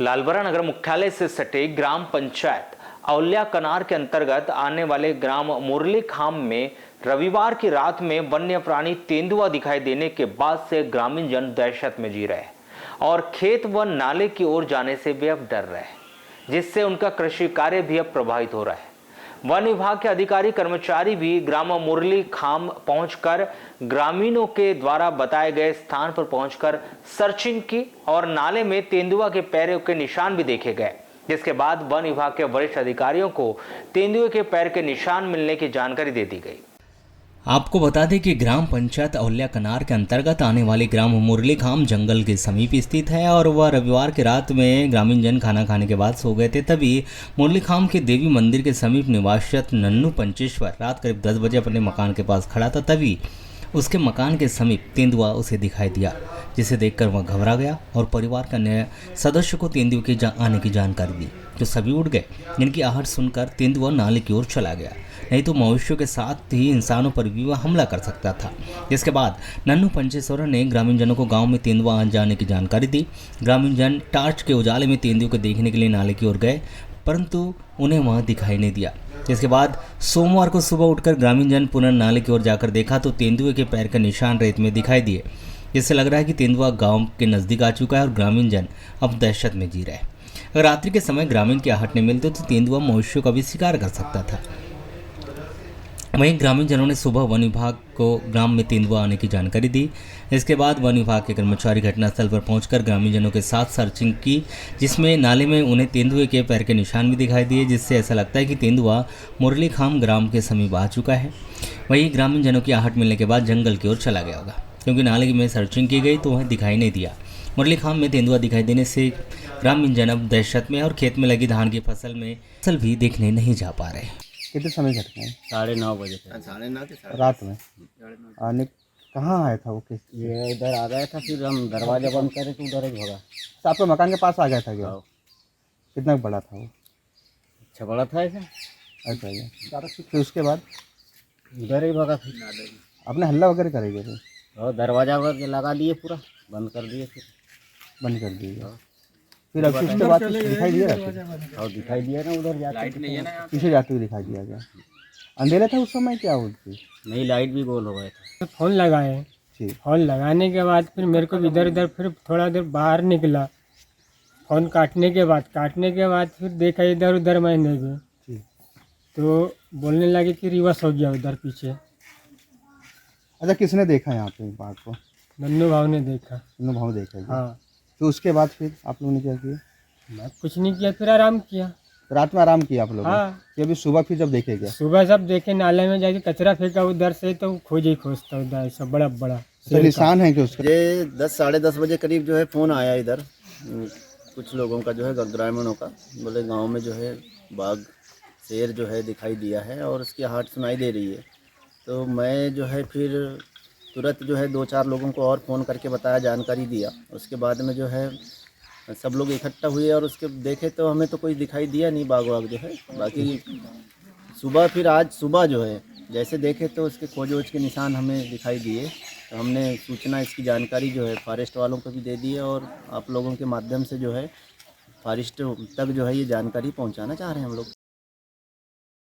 लालबरा नगर मुख्यालय से सटे ग्राम पंचायत औलिया कनार के अंतर्गत आने वाले ग्राम मुरली खाम में रविवार की रात में वन्य प्राणी तेंदुआ दिखाई देने के बाद से ग्रामीण जन दहशत में जी रहे हैं और खेत व नाले की ओर जाने से भी अब डर रहे हैं, जिससे उनका कृषि कार्य भी अब प्रभावित हो रहा है। वन विभाग के अधिकारी कर्मचारी भी ग्राम मुरली खाम पहुंचकर ग्रामीणों के द्वारा बताए गए स्थान पर पहुंचकर सर्चिंग की और नाले में तेंदुआ के पैरों के निशान भी देखे गए, जिसके बाद वन विभाग के वरिष्ठ अधिकारियों को तेंदुए के पैर के निशान मिलने की जानकारी दे दी गई। आपको बता दें कि ग्राम पंचायत औलिया कनार के अंतर्गत आने वाली ग्राम मुरली खाम जंगल के समीप स्थित है और वह रविवार की रात में ग्रामीण जन खाना खाने के बाद सो गए थे। तभी मुरली खाम के देवी मंदिर के समीप निवासित नन्नू पंचेश्वर रात करीब 10 बजे अपने मकान के पास खड़ा था। तभी उसके मकान के समीप तेंदुआ उसे दिखाई दिया, जिसे देखकर वह घबरा गया और परिवार के अन्य सदस्य को तेंदुए के आने की जानकारी दी, तो सभी उठ गए। जिनकी आहट सुनकर तेंदुआ नाले की ओर चला गया, नहीं तो मनुष्यों के साथ ही इंसानों पर भी वह हमला कर सकता था। जिसके बाद नन्नू पंचेश्वर ने ग्रामीण जनों को गांव में तेंदुआ आ जाने की जानकारी दी। ग्रामीण जन टार्च के उजाले में तेंदुए को देखने के लिए नाले की ओर गए, परंतु उन्हें वहां दिखाई नहीं दिया। जिसके बाद सोमवार को सुबह उठकर ग्रामीण जन पुनः नाले की ओर जाकर देखा तो तेंदुए के पैर के निशान रेत में दिखाई दिए। जिससे लग रहा है कि तेंदुआ गांव के नज़दीक आ चुका है और ग्रामीण जन अब दहशत में जी रहे हैं। अगर रात्रि के समय ग्रामीण की आहट नहीं मिलती तो तेंदुआ मनुष्यों का भी शिकार कर सकता था। वहीं ग्रामीण जनों ने सुबह वन विभाग को ग्राम में तेंदुआ आने की जानकारी दी। इसके बाद वन विभाग के कर्मचारी घटनास्थल पर पहुंचकर ग्रामीण जनों के साथ सर्चिंग की, जिसमें नाले में उन्हें तेंदुए के पैर के निशान भी दिखाई दिए, जिससे ऐसा लगता है कि तेंदुआ मुरली खाम ग्राम के समीप आ चुका है। वहीं ग्रामीण जनों की आहट मिलने के बाद जंगल की ओर चला गया होगा, क्योंकि नाले में सर्चिंग की गई तो वह दिखाई नहीं दिया। मुरली खाम में तेंदुआ दिखाई देने से ग्रामीण जन अब दहशत में और खेत में लगी धान की फसल में फसल भी देखने नहीं जा पा रहे। कितने समय घटना है? 9:30 बजे थे। 9:30 रात में आने कहाँ आया था वो? किस ये इधर आ गया था, फिर हम दरवाजा बंद करे तो उधर ही भगा। तो आपके मकान के पास आ गया था क्या? हाँ। कितना बड़ा था वो? अच्छा बड़ा था ऐसा। अच्छा अच्छा। फिर उसके बाद उधर ही भगा फिर। आपने हल्ला वगैरह करेंगे फिर? और दरवाजा वगैरह लगा दिए, पूरा बंद कर दिए, फिर बंद कर दिए। फिर अब उसके बाद कुछ दिखाई दिया? और दिखाई दिया ना उधर जाते पीछे जाते हुए दिखाई दिया गया। अंधेरा था उस समय क्या होती? नहीं, लाइट भी गोल हो गया था। फ़ोन लगाए, जी। फ़ोन लगाने के बाद फिर मेरे को इधर उधर फिर थोड़ा देर बाहर निकला। फ़ोन काटने के बाद फिर देखा इधर उधर मैंने भी, जी। तो बोलने लगे कि रिवर्स हो गया उधर पीछे। अच्छा, किसने देखा यहाँ पे बात को? नन्नू भाव ने देखा। नन्नू भाव देखा? हाँ। तो उसके बाद फिर आप लोगों ने क्या किया? मैं कुछ नहीं किया, फिर आराम किया। रात में आराम किया आप लोगों ने? हाँ। कि अभी सुबह फिर जब देखे गया? सुबह सब देखे नाले में जाके कचरा फेंका उधर से, तो खोज ही खोजता उधर ऐसा बड़ा बड़ा तो निशान है कि उसका? ये 10 साढ़े 10 बजे करीब जो है फ़ोन आया इधर कुछ लोगों का, जो है ग्रामीणों का। बोले गांव में जो है बाघ शेर जो है दिखाई दिया है और उसकी आहट सुनाई दे रही है। तो मैं जो है फिर तुरंत जो है 2-4 लोगों को और फ़ोन करके बताया, जानकारी दिया। उसके बाद में जो है सब लोग इकट्ठा हुए और उसके देखे तो हमें तो कोई दिखाई दिया नहीं बाघ वाघ जो है। बाकी सुबह फिर आज सुबह जो है जैसे देखे तो उसके खोज वोज के निशान हमें दिखाई दिए। तो हमने सूचना, इसकी जानकारी जो है फॉरेस्ट वालों को भी दे दी है और आप लोगों के माध्यम से जो है फॉरेस्ट तक जो है ये जानकारी पहुंचाना चाह रहे हैं हम लोग।